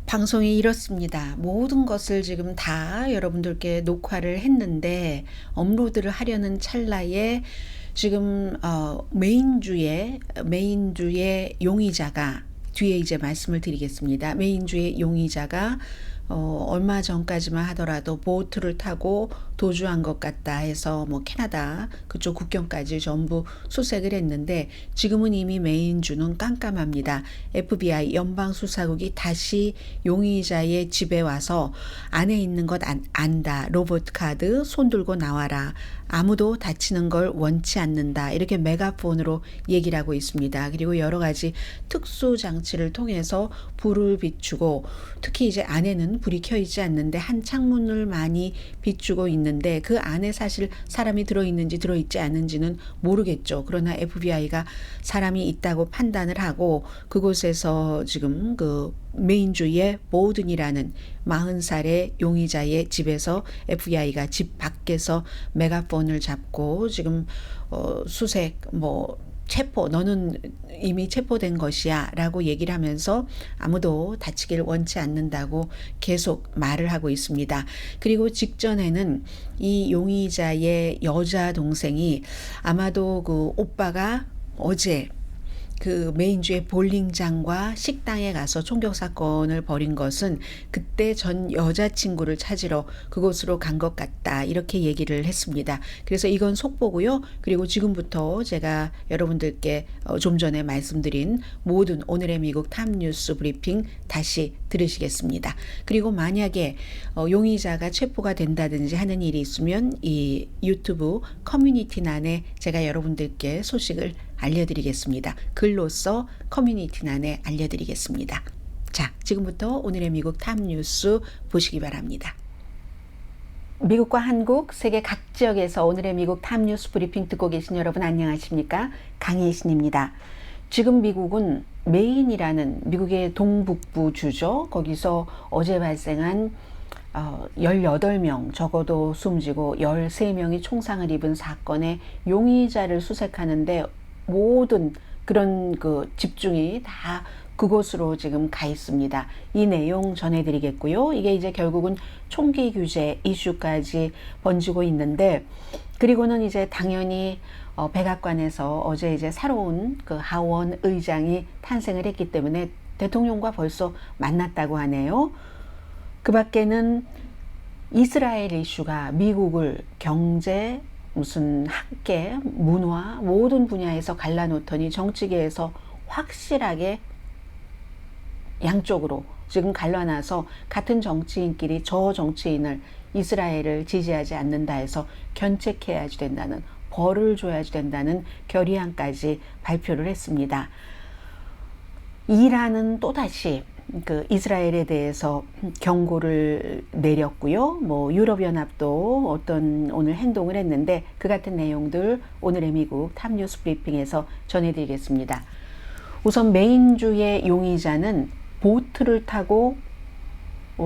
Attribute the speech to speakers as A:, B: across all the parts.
A: 방송이 이렇습니다. 모든 것을 지금 다 여러분들께 녹화를 했는데 업로드를 하려는 찰나에 지금 메인주의 용의자가 뒤에 이제 말씀을 드리겠습니다. 메인주의 용의자가 얼마 전까지만 하더라도 보트를 타고 도주한 것 같다 해서 뭐 캐나다 그쪽 국경까지 전부 수색을 했는데 지금은 이미 메인주는 깜깜합니다. FBI 연방수사국이 다시 용의자의 집에 와서 안에 있는 것 안다. 로봇 카드 손 들고 나와라. 아무도 다치는 걸 원치 않는다. 이렇게 메가폰으로 얘기를 하고 있습니다. 그리고 여러 가지 특수 장치를 통해서 불을 비추고 특히 이제 안에는 불이 켜 있지 않는데 한 창문을 많이 비추고 있는데 그 안에 사실 사람이 들어있는지 들어있지 않은지는 모르겠죠. 그러나 FBI가 사람이 있다고 판단을 하고 그곳에서 지금 그 메인주의 보든이라는 40살의 용의자의 집에서 FBI가 집 밖에서 메가폰을 잡고 지금 수색 체포, 너는 이미 체포된 것이야 라고 얘기를 하면서 아무도 다치길 원치 않는다고 계속 말을 하고 있습니다. 그리고 직전에는 이 용의자의 여자 동생이 아마도 그 오빠가 어제 그 메인주의 볼링장과 식당에 가서 총격 사건을 벌인 것은 그때 전 여자친구를 찾으러 그곳으로 간 것 같다 이렇게 얘기를 했습니다. 그래서 이건 속보고요. 그리고 지금부터 제가 여러분들께 좀 전에 말씀드린 모든 오늘의 미국 탑뉴스 브리핑 다시 들으시겠습니다. 그리고 만약에 용의자가 체포가 된다든지 하는 일이 있으면 이 유튜브 커뮤니티란에 제가 여러분들께 소식을 알려드리겠습니다. 글로써 커뮤니티란에 알려드리겠습니다. 자, 지금부터 오늘의 미국 탑뉴스 보시기 바랍니다. 미국과 한국, 세계 각 지역에서 오늘의 미국 탑뉴스 브리핑 듣고 계신 여러분 안녕하십니까? 강혜신입니다. 지금 미국은 메인이라는 미국의 동북부 주죠. 거기서 어제 발생한 18명 적어도 숨지고 13명이 총상을 입은 사건의 용의자를 수색하는데 모든 그런 그 집중이 다 그곳으로 지금 가 있습니다. 이 내용 전해드리겠고요. 이게 이제 결국은 총기 규제 이슈까지 번지고 있는데 그리고는 이제 당연히 백악관에서 어제 이제 새로운 그 하원 의장이 탄생을 했기 때문에 대통령과 벌써 만났다고 하네요. 그 밖에는 이스라엘 이슈가 미국을 경제, 무슨 학계, 문화 모든 분야에서 갈라놓더니 정치계에서 확실하게 양쪽으로 지금 갈라놔서 같은 정치인끼리 저 정치인을 이스라엘을 지지하지 않는다 해서 견책해야지 된다는 벌을 줘야지 된다는 결의안까지 발표를 했습니다. 이란은 또다시 그 이스라엘에 대해서 경고를 내렸고요. 유럽연합도 어떤 오늘 행동을 했는데 그 같은 내용들 오늘의 미국 탑뉴스 브리핑에서 전해드리겠습니다. 우선 메인주의 용의자는 보트를 타고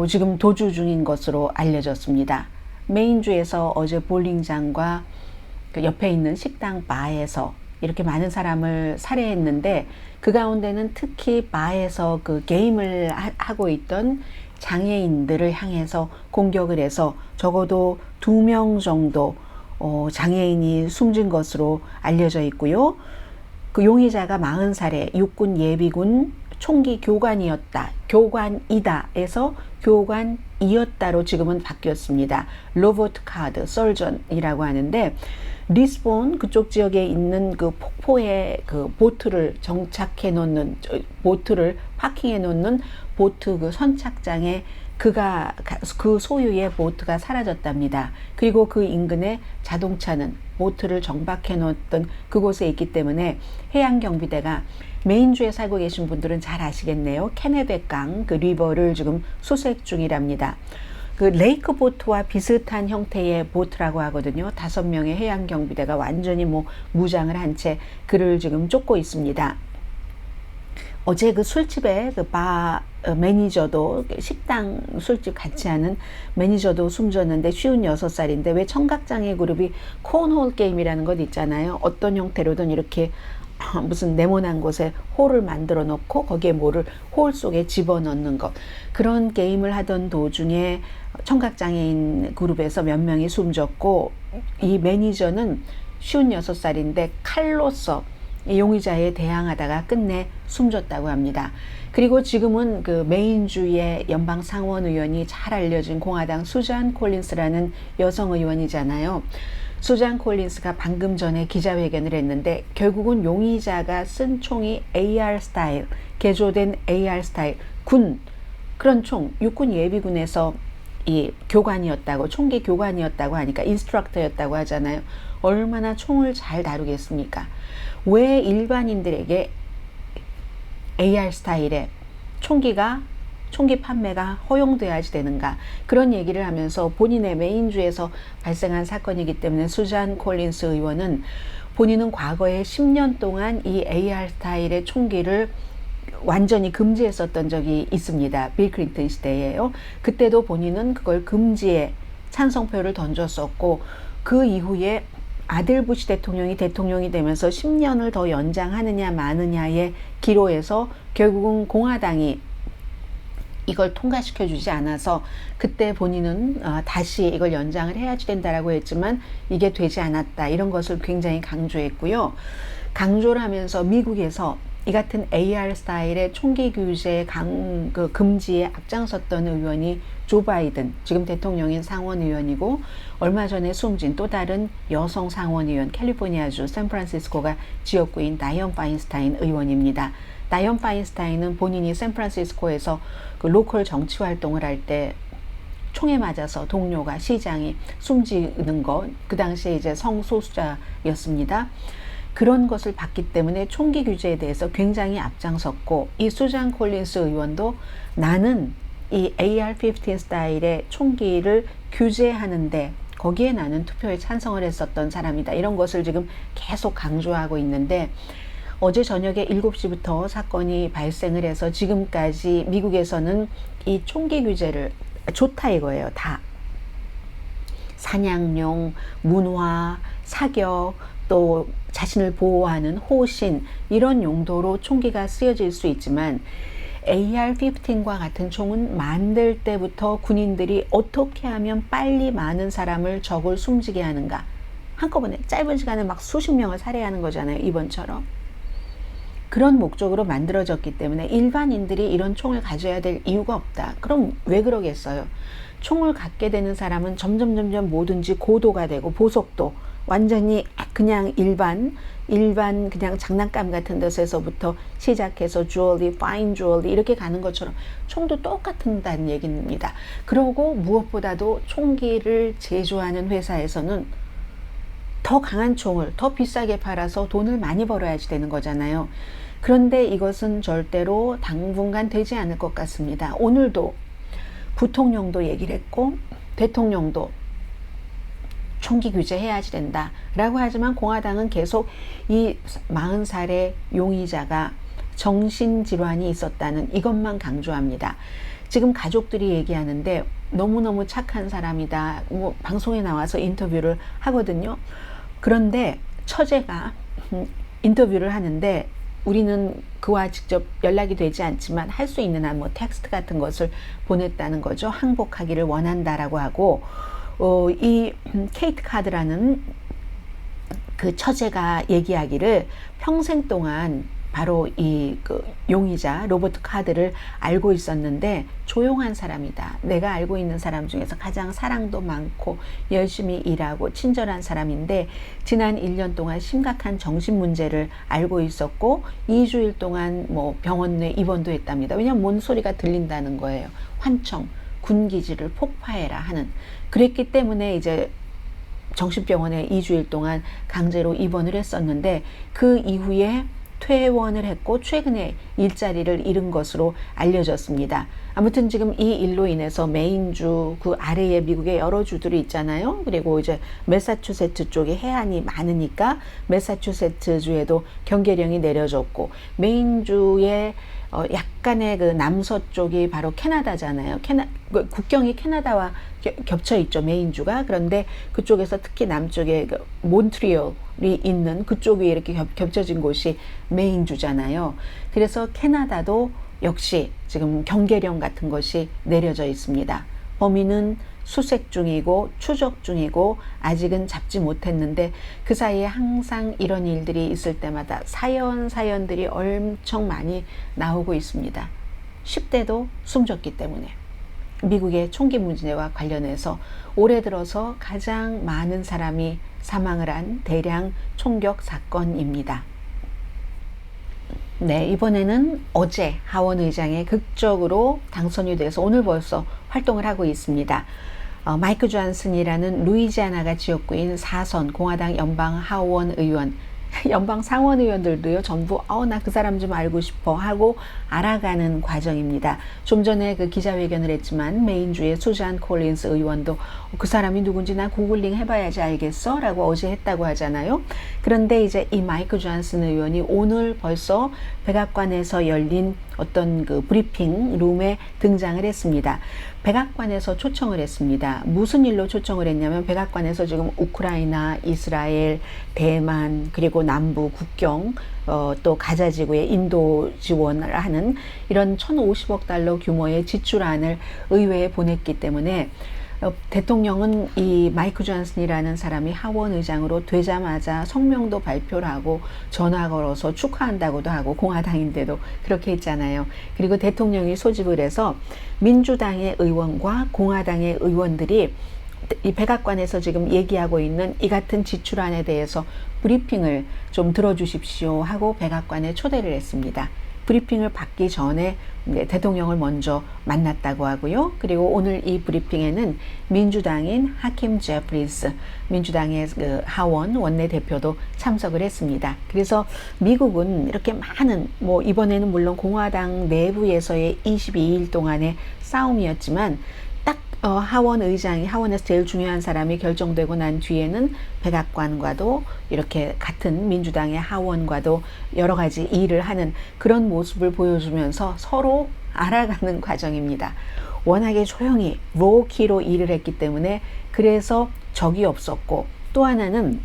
A: 지금 도주 중인 것으로 알려졌습니다. 메인주에서 어제 볼링장과 그 옆에 있는 식당 바에서 이렇게 많은 사람을 살해했는데 그 가운데는 특히 바에서 그 게임을 하고 있던 장애인들을 향해서 공격을 해서 적어도 2명 정도 장애인이 숨진 것으로 알려져 있고요. 그 용의자가 40살의 육군 예비군 총기 교관이다 해서 교관이었다로 지금은 바뀌었습니다. 로봇 카드 설전이라고 하는데 리스본 그쪽 지역에 있는 그 폭포에 그 보트를 정착해 놓는 보트를 파킹해 놓는 보트 그 선착장에 그 소유의 보트가 사라졌답니다. 그리고 그 인근에 자동차는 보트를 정박해 놓았던 그곳에 있기 때문에 해양경비대가 메인주에 살고 계신 분들은 잘 아시겠네요. 케네백강 그 리버를 지금 수색 중이랍니다. 그 레이크 보트와 비슷한 형태의 보트라고 하거든요. 5명의 해양경비대가 완전히 무장을 한 채 그를 지금 쫓고 있습니다. 어제 그 술집에 그 바 매니저도 식당 술집 같이 하는 매니저도 숨졌는데 56살인데 왜 청각장애 그룹이 콘홀 게임이라는 것 있잖아요. 어떤 형태로든 이렇게 무슨 네모난 곳에 홀을 만들어 놓고 거기에 뭐를 홀 속에 집어넣는 것, 그런 게임을 하던 도중에 청각장애인 그룹에서 몇 명이 숨졌고, 이 매니저는 56살인데 칼로서 이 용의자에 대항하다가 끝내 숨졌다고 합니다. 그리고 지금은 그 메인주의 연방 상원 의원이 잘 알려진 공화당 수잔 콜린스라는 여성 의원이잖아요. 수잔 콜린스가 방금 전에 기자회견을 했는데, 결국은 용의자가 쓴 총이 AR 스타일, 개조된 AR 스타일 그런 총, 육군 예비군에서 이 교관이었다고, 총기 교관이었다고 하니까 인스트럭터였다고 하잖아요. 얼마나 총을 잘 다루겠습니까? 왜 일반인들에게 AR 스타일의 총기 판매가 허용돼야지 되는가, 그런 얘기를 하면서 본인의 메인주에서 발생한 사건이기 때문에 수잔 콜린스 의원은 본인은 과거에 10년 동안 이 AR 스타일의 총기를 완전히 금지했었던 적이 있습니다. 빌 클린턴 시대에요. 그때도 본인은 그걸 금지에 찬성표를 던졌었고, 그 이후에 아들 부시 대통령이 되면서 10년을 더 연장하느냐 마느냐의 기로에서 결국은 공화당이 이걸 통과시켜 주지 않아서, 그때 본인은 다시 이걸 연장을 해야지 된다라고 했지만 이게 되지 않았다, 이런 것을 굉장히 강조했고요. 강조를 하면서 미국에서 이 같은 AR 스타일의 총기 규제 금지에 앞장섰던 의원이 조 바이든, 지금 대통령인 상원 의원이고, 얼마 전에 숨진 또 다른 여성 상원 의원, 캘리포니아주 샌프란시스코가 지역구인 다이언 파인스타인 의원입니다. 다이언 파인스타인은 본인이 샌프란시스코에서 그 로컬 정치 활동을 할 때 총에 맞아서 동료가, 시장이 숨지는 것, 그 당시에 이제 성소수자였습니다. 그런 것을 봤기 때문에 총기 규제에 대해서 굉장히 앞장섰고, 이 수잔 콜린스 의원도 나는 이 AR-15 스타일의 총기를 규제하는데 거기에 나는 투표에 찬성을 했었던 사람이다, 이런 것을 지금 계속 강조하고 있는데, 어제 저녁에 7시부터 사건이 발생을 해서 지금까지 미국에서는 이 총기 규제를 좋다 이거예요. 다 사냥용, 문화, 사격, 또 자신을 보호하는 호신, 이런 용도로 총기가 쓰여질 수 있지만, AR-15과 같은 총은 만들 때부터 군인들이 어떻게 하면 빨리 많은 사람을, 적을 숨지게 하는가, 한꺼번에 짧은 시간에 막 수십 명을 살해하는 거잖아요, 이번처럼. 그런 목적으로 만들어졌기 때문에 일반인들이 이런 총을 가져야 될 이유가 없다. 그럼 왜 그러겠어요? 총을 갖게 되는 사람은 점점 뭐든지 고도가 되고, 보속도 완전히 그냥 일반 그냥 장난감 같은 데서부터 시작해서 주얼리, 파인 주얼리 이렇게 가는 것처럼 총도 똑같다는 얘기입니다. 그리고 무엇보다도 총기를 제조하는 회사에서는 더 강한 총을 더 비싸게 팔아서 돈을 많이 벌어야지 되는 거잖아요. 그런데 이것은 절대로 당분간 되지 않을 것 같습니다. 오늘도 부통령도 얘기를 했고, 대통령도 총기 규제해야지 된다라고 하지만, 공화당은 계속 이 40살의 용의자가 정신질환이 있었다는 이것만 강조합니다. 지금 가족들이 얘기하는데 너무너무 착한 사람이다, 뭐 방송에 나와서 인터뷰를 하거든요. 그런데 처제가 인터뷰를 하는데, 우리는 그와 직접 연락이 되지 않지만 할 수 있는 한 뭐 텍스트 같은 것을 보냈다는 거죠. 항복하기를 원한다라고 하고, 이 케이트 카드라는 그 처제가 얘기하기를 평생 동안 바로 이 그 용의자 로버트 카드를 알고 있었는데 조용한 사람이다. 내가 알고 있는 사람 중에서 가장 사랑도 많고 열심히 일하고 친절한 사람인데, 지난 1년 동안 심각한 정신 문제를 알고 있었고 2주일 동안 뭐 병원 내 입원도 했답니다. 왜냐하면 뭔 소리가 들린다는 거예요. 환청, 군기지를 폭파해라 하는. 그랬기 때문에 이제 정신병원에 2주일 동안 강제로 입원을 했었는데, 그 이후에 퇴원을 했고 최근에 일자리를 잃은 것으로 알려졌습니다. 아무튼 지금 이 일로 인해서 메인주 그 아래에 미국의 여러 주들이 있잖아요. 그리고 이제 매사추세츠 쪽에 해안이 많으니까 매사추세츠주에도 경계령이 내려졌고, 메인주의 약간의 그 남서쪽이 바로 캐나다잖아요. 국경이 캐나다와 겹쳐 있죠, 메인주가. 그런데 그쪽에서 특히 남쪽에 그 몬트리올이 있는 그쪽이 이렇게 겹쳐진 곳이 메인주잖아요. 그래서 캐나다도 역시 지금 경계령 같은 것이 내려져 있습니다. 범인은 수색 중이고 추적 중이고 아직은 잡지 못했는데 그 사이에 항상 이런 일들이 있을 때마다 사연들이 엄청 많이 나오고 있습니다. 10대도 숨졌기 때문에. 미국의 총기 문제와 관련해서 올해 들어서 가장 많은 사람이 사망을 한 대량 총격 사건입니다. 네, 이번에는 어제 하원 의장의 극적으로 당선이 돼서 오늘 벌써 활동을 하고 있습니다. 마이크 존슨이라는 루이지아나가 지역구인 4선 공화당 연방 하원 의원, 연방 상원 의원들도요, 전부 나 그 사람 좀 알고 싶어 하고 알아가는 과정입니다. 좀 전에 그 기자회견을 했지만 메인주의 수잔 콜린스 의원도 그 사람이 누군지 나 구글링 해봐야지 알겠어 라고 어제 했다고 하잖아요. 그런데 이제 이 마이크 존슨 의원이 오늘 벌써 백악관에서 열린 어떤 그 브리핑 룸에 등장을 했습니다. 백악관에서 초청을 했습니다. 무슨 일로 초청을 했냐면 백악관에서 지금 우크라이나, 이스라엘, 대만 그리고 남부 국경 또 가자 지구에 인도 지원을 하는 이런 1,050억 달러 규모의 지출안을 의회에 보냈기 때문에 대통령은 이 마이크 존슨이라는 사람이 하원 의장으로 되자마자 성명도 발표를 하고 전화 걸어서 축하한다고도 하고 공화당인데도 그렇게 했잖아요. 그리고 대통령이 소집을 해서 민주당의 의원과 공화당의 의원들이 이 백악관에서 지금 얘기하고 있는 이 같은 지출안에 대해서 브리핑을 좀 들어주십시오 하고 백악관에 초대를 했습니다. 브리핑을 받기 전에 대통령을 먼저 만났다고 하고요. 그리고 오늘 이 브리핑에는 민주당인 하킴 제프리스, 민주당의 그 하원 원내대표도 참석을 했습니다. 그래서 미국은 이렇게 많은 이번에는 물론 공화당 내부에서의 22일 동안의 싸움이었지만 딱 하원 의장이 하원에서 제일 중요한 사람이 결정되고 난 뒤에는 백악관과도 이렇게 같은 민주당의 하원과도 여러 가지 일을 하는 그런 모습을 보여주면서 서로 알아가는 과정입니다. 워낙에 조용히 로우키로 일을 했기 때문에 그래서 적이 없었고 또 하나는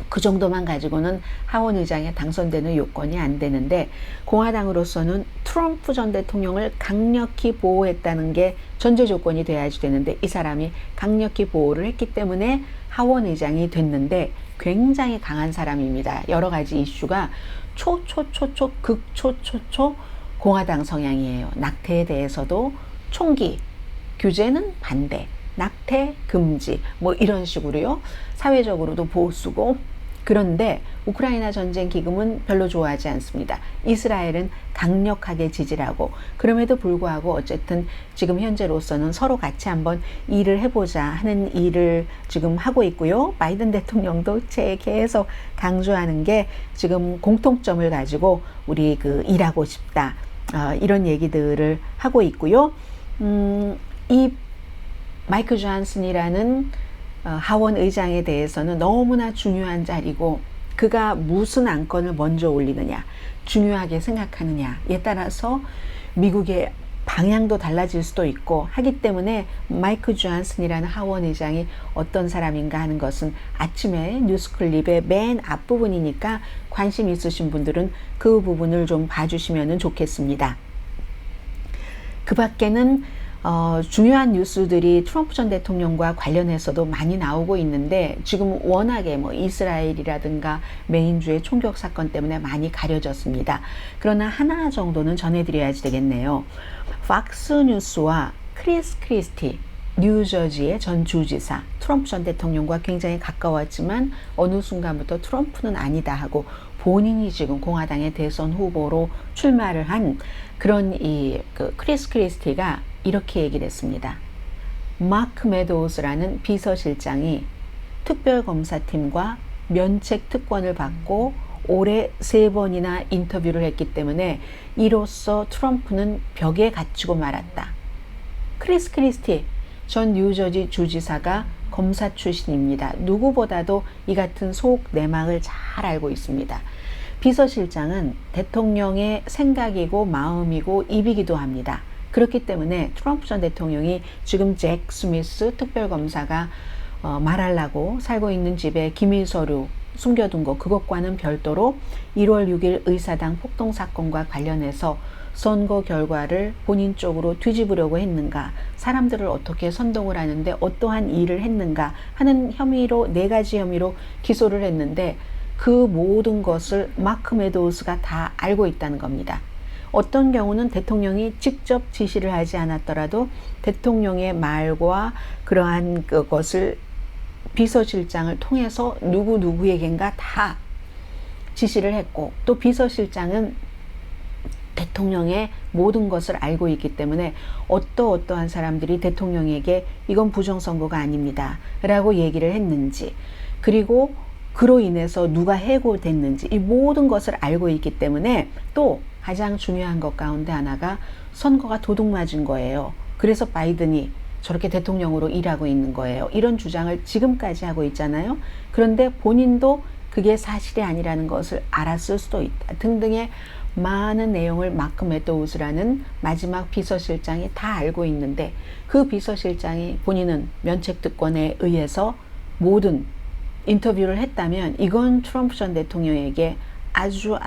A: 그 정도만 가지고는 하원 의장에 당선되는 요건이 안 되는데 공화당으로서는 트럼프 전 대통령을 강력히 보호했다는 게 전제 조건이 돼야지 되는데 이 사람이 강력히 보호를 했기 때문에 하원 의장이 됐는데 굉장히 강한 사람입니다. 여러 가지 이슈가 극초초초 공화당 성향이에요. 낙태에 대해서도 총기 규제는 반대, 낙태 금지 이런 식으로요. 사회적으로도 보수고 그런데 우크라이나 전쟁 기금은 별로 좋아하지 않습니다. 이스라엘은 강력하게 지지를 하고 그럼에도 불구하고 어쨌든 지금 현재로서는 서로 같이 한번 일을 해보자 하는 일을 지금 하고 있고요. 바이든 대통령도 계속 강조하는 게 지금 공통점을 가지고 우리 일하고 싶다 이런 얘기들을 하고 있고요. 이 마이크 존슨이라는 하원 의장에 대해서는 너무나 중요한 자리고 그가 무슨 안건을 먼저 올리느냐 중요하게 생각하느냐에 따라서 미국의 방향도 달라질 수도 있고 하기 때문에 마이크 존슨이라는 하원 의장이 어떤 사람인가 하는 것은 아침에 뉴스클립의 맨 앞부분이니까 관심 있으신 분들은 그 부분을 좀 봐주시면 좋겠습니다. 그 밖에는 중요한 뉴스들이 트럼프 전 대통령과 관련해서도 많이 나오고 있는데 지금 워낙에 이스라엘이라든가 메인주의 총격 사건 때문에 많이 가려졌습니다. 그러나 하나 정도는 전해드려야지 되겠네요. 팍스 뉴스와 크리스 크리스티 뉴저지의 전 주지사 트럼프 전 대통령과 굉장히 가까웠지만 어느 순간부터 트럼프는 아니다 하고 본인이 지금 공화당의 대선 후보로 출마를 한 그런 크리스 크리스티가 이렇게 얘기를 했습니다. 마크 메도우스라는 비서실장이 특별검사팀과 면책 특권을 받고 올해 3번이나 인터뷰를 했기 때문에 이로써 트럼프는 벽에 갇히고 말았다. 크리스 크리스티 전 뉴저지 주지사가 검사 출신입니다. 누구보다도 이 같은 속 내막을 잘 알고 있습니다. 비서실장은 대통령의 생각이고 마음이고 입이기도 합니다. 그렇기 때문에 트럼프 전 대통령이 지금 잭 스미스 특별검사가 말하려고 살고 있는 집에 기밀 서류 숨겨둔 거, 그것과는 별도로 1월 6일 의사당 폭동 사건과 관련해서 선거 결과를 본인 쪽으로 뒤집으려고 했는가, 사람들을 어떻게 선동을 하는데 어떠한 일을 했는가 하는 혐의로 4가지 혐의로 기소를 했는데, 그 모든 것을 마크 메도우스가 다 알고 있다는 겁니다. 어떤 경우는 대통령이 직접 지시를 하지 않았더라도 대통령의 말과 그러한 그것을 비서실장을 통해서 누구누구에겐가 다 지시를 했고, 또 비서실장은 대통령의 모든 것을 알고 있기 때문에 어떠한 사람들이 대통령에게 이건 부정선거가 아닙니다 라고 얘기를 했는지, 그리고 그로 인해서 누가 해고됐는지, 이 모든 것을 알고 있기 때문에, 또 가장 중요한 것 가운데 하나가 선거가 도둑맞은 거예요. 그래서 바이든이 저렇게 대통령으로 일하고 있는 거예요. 이런 주장을 지금까지 하고 있잖아요. 그런데 본인도 그게 사실이 아니라는 것을 알았을 수도 있다 등등의 많은 내용을 마크 메도우스라는 마지막 비서실장이 다 알고 있는데, 그 비서실장이 본인은 면책특권에 의해서 모든 인터뷰를 했다면 이건 트럼프 전 대통령에게 아주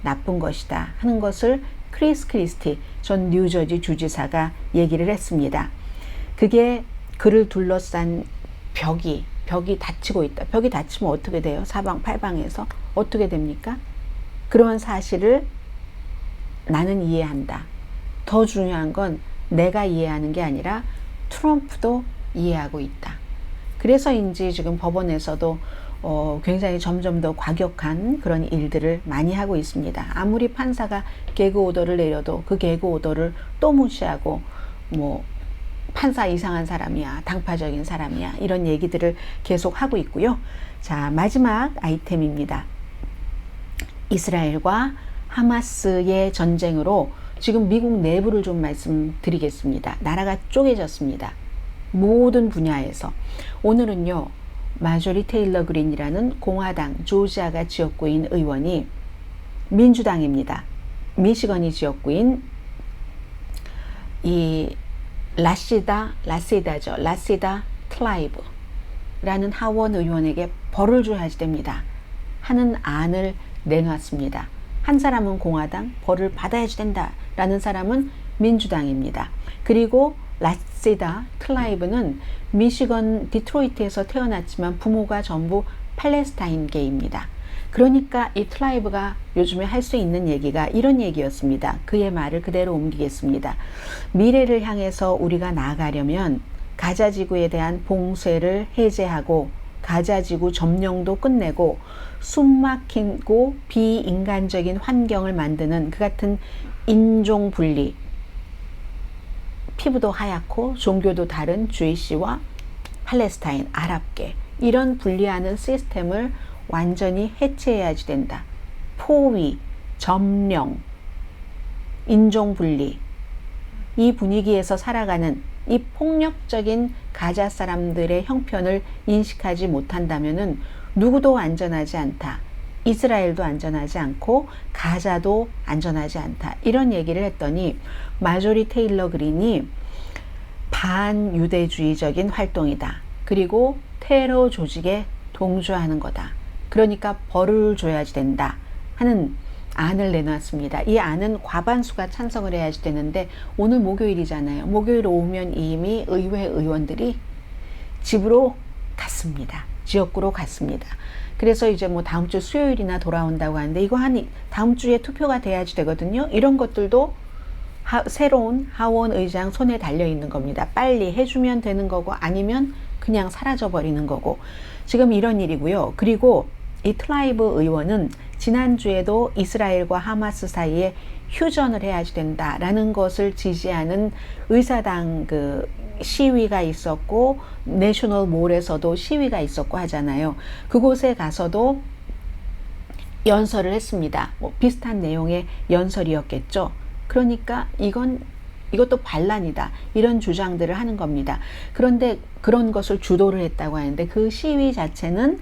A: 나쁜 것이다 하는 것을 크리스 크리스티 전 뉴저지 주지사가 얘기를 했습니다. 그게 그를 둘러싼 벽이 닫히고 있다. 벽이 닫히면 어떻게 돼요? 사방팔방에서 어떻게 됩니까? 그런 사실을 나는 이해한다. 더 중요한 건 내가 이해하는 게 아니라 트럼프도 이해하고 있다. 그래서인지 지금 법원에서도 굉장히 점점 더 과격한 그런 일들을 많이 하고 있습니다. 아무리 판사가 개그 오더를 내려도 그 개그 오더를 또 무시하고, 뭐 판사 이상한 사람이야, 당파적인 사람이야, 이런 얘기들을 계속 하고 있고요. 자, 마지막 아이템입니다. 이스라엘과 하마스의 전쟁으로 지금 미국 내부를 좀 말씀드리겠습니다. 나라가 쪼개졌습니다. 모든 분야에서. 오늘은요, 마조리 테일러 그린이라는 공화당 조지아가 지역구인 의원이 민주당입니다. 미시건이 지역구인 이 라시다 트라이브라는 하원 의원에게 벌을 줘야 됩니다 하는 안을 내놨습니다. 한 사람은 공화당, 벌을 받아야지 된다라는 사람은 민주당입니다. 그리고 라시다 트라이브는 미시건 디트로이트에서 태어났지만 부모가 전부 팔레스타인계입니다. 그러니까 이 트라이브가 요즘에 할 수 있는 얘기가 이런 얘기였습니다. 그의 말을 그대로 옮기겠습니다. 미래를 향해서 우리가 나아가려면 가자지구에 대한 봉쇄를 해제하고 가자지구 점령도 끝내고 숨막히고 비인간적인 환경을 만드는 그 같은 인종분리, 피부도 하얗고 종교도 다른 주이시와 팔레스타인, 아랍계, 이런 분리하는 시스템을 완전히 해체해야지 된다. 포위, 점령, 인종분리, 이 분위기에서 살아가는 이 폭력적인 가자 사람들의 형편을 인식하지 못한다면은 누구도 안전하지 않다. 이스라엘도 안전하지 않고 가자도 안전하지 않다. 이런 얘기를 했더니 마조리 테일러 그린이 반유대주의적인 활동이다. 그리고 테러 조직에 동조하는 거다. 그러니까 벌을 줘야지 된다 하는 안을 내놨습니다. 이 안은 과반수가 찬성을 해야지 되는데 오늘 목요일이잖아요. 목요일 오후면 이미 의회 의원들이 집으로 갔습니다. 지역구로 갔습니다. 그래서 이제 뭐 다음 주 수요일이나 돌아온다고 하는데, 이거 다음 주에 투표가 돼야지 되거든요. 이런 것들도 새로운 하원 의장 손에 달려 있는 겁니다. 빨리 해주면 되는 거고 아니면 그냥 사라져 버리는 거고, 지금 이런 일이고요. 그리고 이 트라이브 의원은 지난주에도 이스라엘과 하마스 사이에 휴전을 해야지 된다라는 것을 지지하는 의사당 그 시위가 있었고 내셔널 몰에서도 시위가 있었고 하잖아요. 그곳에 가서도 연설을 했습니다. 뭐 비슷한 내용의 연설이었겠죠. 그러니까 이것도 반란이다, 이런 주장들을 하는 겁니다. 그런데 그런 것을 주도를 했다고 하는데 그 시위 자체는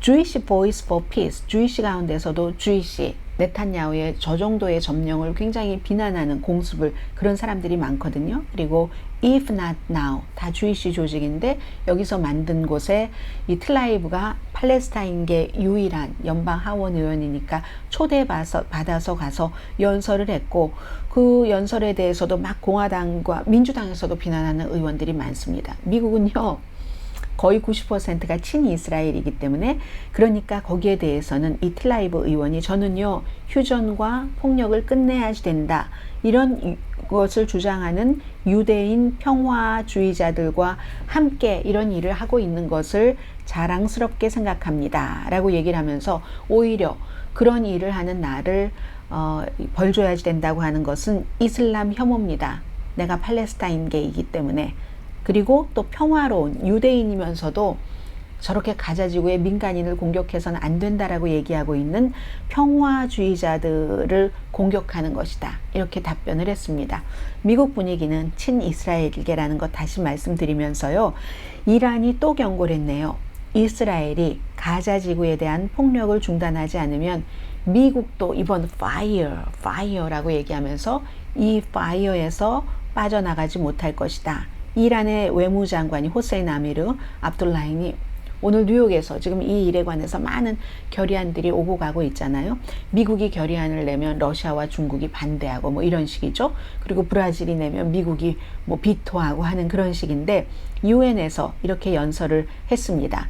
A: Jewish Voice for Peace, Jewish 가운데서도 Jewish, 네탄야후의 저 정도의 점령을 굉장히 비난하는 공습을 그런 사람들이 많거든요. 그리고 If Not Now, 다 Jewish 조직인데 여기서 만든 곳에 이 틀라이브가 팔레스타인계 유일한 연방 하원 의원이니까 초대받아서 가서 연설을 했고 그 연설에 대해서도 막 공화당과 민주당에서도 비난하는 의원들이 많습니다. 미국은요. 거의 90%가 친이스라엘이기 때문에 그러니까 거기에 대해서는 이 틀라이브 의원이 저는요 휴전과 폭력을 끝내야 된다 이런 것을 주장하는 유대인 평화주의자들과 함께 이런 일을 하고 있는 것을 자랑스럽게 생각합니다 라고 얘기를 하면서 오히려 그런 일을 하는 나를 벌 줘야지 된다고 하는 것은 이슬람 혐오입니다. 내가 팔레스타인계이기 때문에. 그리고 또 평화로운 유대인이면서도 저렇게 가자지구의 민간인을 공격해서는 안 된다라고 얘기하고 있는 평화주의자들을 공격하는 것이다. 이렇게 답변을 했습니다. 미국 분위기는 친이스라엘계라는 것 다시 말씀드리면서요. 이란이 또 경고를 했네요. 이스라엘이 가자지구에 대한 폭력을 중단하지 않으면 미국도 이번 fire라고 얘기하면서 이 fire에서 빠져나가지 못할 것이다. 이란의 외무장관이 호세인 아미르 압둘라히니 오늘 뉴욕에서 지금 이 일에 관해서 많은 결의안들이 오고 가고 있잖아요. 미국이 결의안을 내면 러시아와 중국이 반대하고 뭐 이런 식이죠. 그리고 브라질이 내면 미국이 뭐 비토하고 하는 그런 식인데 유엔에서 이렇게 연설을 했습니다.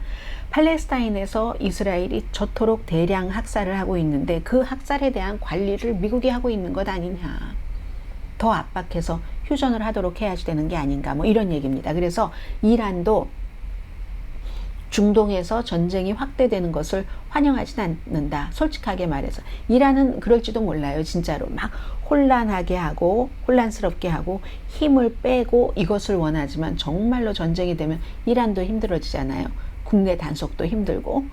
A: 팔레스타인에서 이스라엘이 저토록 대량 학살을 하고 있는데 그 학살에 대한 관리를 미국이 하고 있는 것 아니냐. 더 압박해서 휴전을 하도록 해야지 되는 게 아닌가 뭐 이런 얘기입니다. 그래서 이란도 중동에서 전쟁이 확대되는 것을 환영하지는 않는다. 솔직하게 말해서 이란은 그럴지도 몰라요. 진짜로 막 혼란하게 하고 혼란스럽게 하고 힘을 빼고 이것을 원하지만 정말로 전쟁이 되면 이란도 힘들어지잖아요. 국내 단속도 힘들고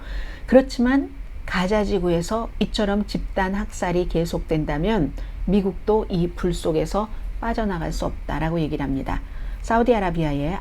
A: 그렇지만 가자지구에서 이처럼 집단 학살이 계속된다면 미국도 이 불 속에서 빠져나갈 수 없다라고 얘기를 합니다. 사우디아라비아의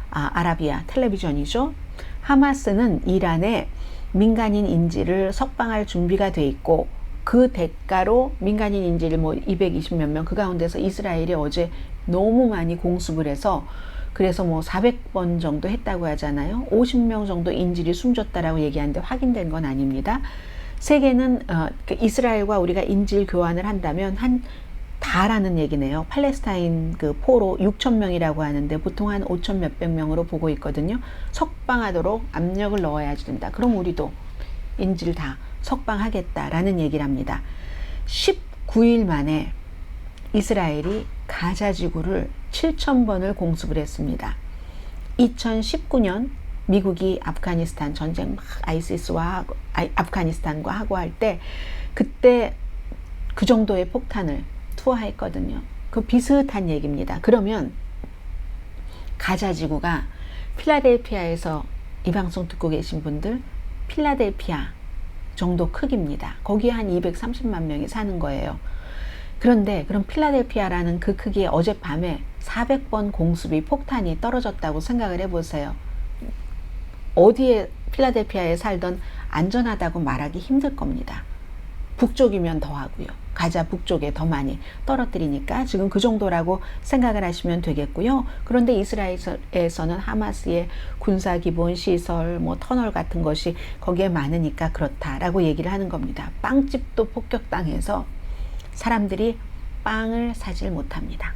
A: 아라비아 텔레비전이죠. 하마스는 이란에 민간인 인질을 석방할 준비가 돼 있고 그 대가로 민간인 인질 뭐 220몇 명 그 가운데서 이스라엘이 어제 너무 많이 공습을 해서 그래서 뭐 400번 정도 했다고 하잖아요. 50명 정도 인질이 숨졌다라고 얘기하는데 확인된 건 아닙니다. 세계는 이스라엘과 우리가 인질 교환을 한다면 다라는 얘기네요. 팔레스타인 그 포로 6천 명이라고 하는데 보통 한 5천 몇백 명으로 보고 있거든요. 석방하도록 압력을 넣어야지 된다. 그럼 우리도 인질 다 석방하겠다라는 얘기를 합니다. 19일 만에 이스라엘이 가자지구를 7,000번을 공습을 했습니다. 2019년 미국이 아프가니스탄 전쟁 막 아이시스와 아프가니스탄과 하고 할 때 그때 그 정도의 폭탄을 투하했거든요. 그 비슷한 얘기입니다. 그러면 가자지구가 필라델피아에서 이 방송 듣고 계신 분들 필라델피아 정도 크기입니다. 거기에 한 230만 명이 사는 거예요. 그런데 그럼 필라델피아라는 그 크기에 어젯밤에 400번 공습이 폭탄이 떨어졌다고 생각을 해보세요. 어디에 필라델피아에 살던 안전하다고 말하기 힘들 겁니다. 북쪽이면 더 하고요. 가자 북쪽에 더 많이 떨어뜨리니까 지금 그 정도라고 생각을 하시면 되겠고요. 그런데 이스라엘에서는 하마스의 군사기본 시설, 뭐 터널 같은 것이 거기에 많으니까 그렇다라고 얘기를 하는 겁니다. 빵집도 폭격당해서 사람들이 빵을 사질 못합니다.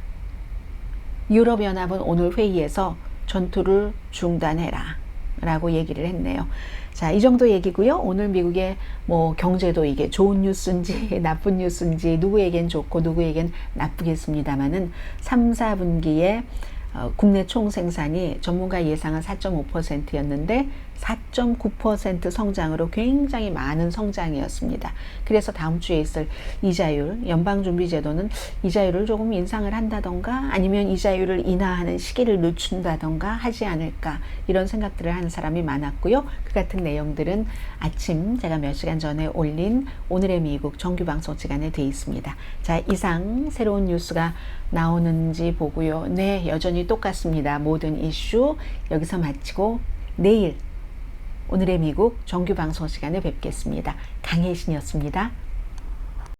A: 유럽연합은 오늘 회의에서 전투를 중단해라 라고 얘기를 했네요. 자, 이 정도 얘기고요. 오늘 미국의 뭐 경제도 이게 좋은 뉴스인지 나쁜 뉴스인지 누구에겐 좋고 누구에겐 나쁘겠습니다만은 3, 4분기에 국내 총생산이 전문가 예상은 4.5%였는데 4.9% 성장으로 굉장히 많은 성장이었습니다. 그래서 다음 주에 있을 이자율, 연방준비제도는 이자율을 조금 인상을 한다던가 아니면 이자율을 인하하는 시기를 늦춘다던가 하지 않을까 이런 생각들을 하는 사람이 많았고요. 그 같은 내용들은 아침 제가 몇 시간 전에 올린 오늘의 미국 정규방송 시간에 되어 있습니다. 자, 이상 새로운 뉴스가 나오는지 보고요. 네, 여전히 똑같습니다. 모든 이슈 여기서 마치고 내일 오늘의 미국 정규 방송 시간에 뵙겠습니다. 강혜신이었습니다.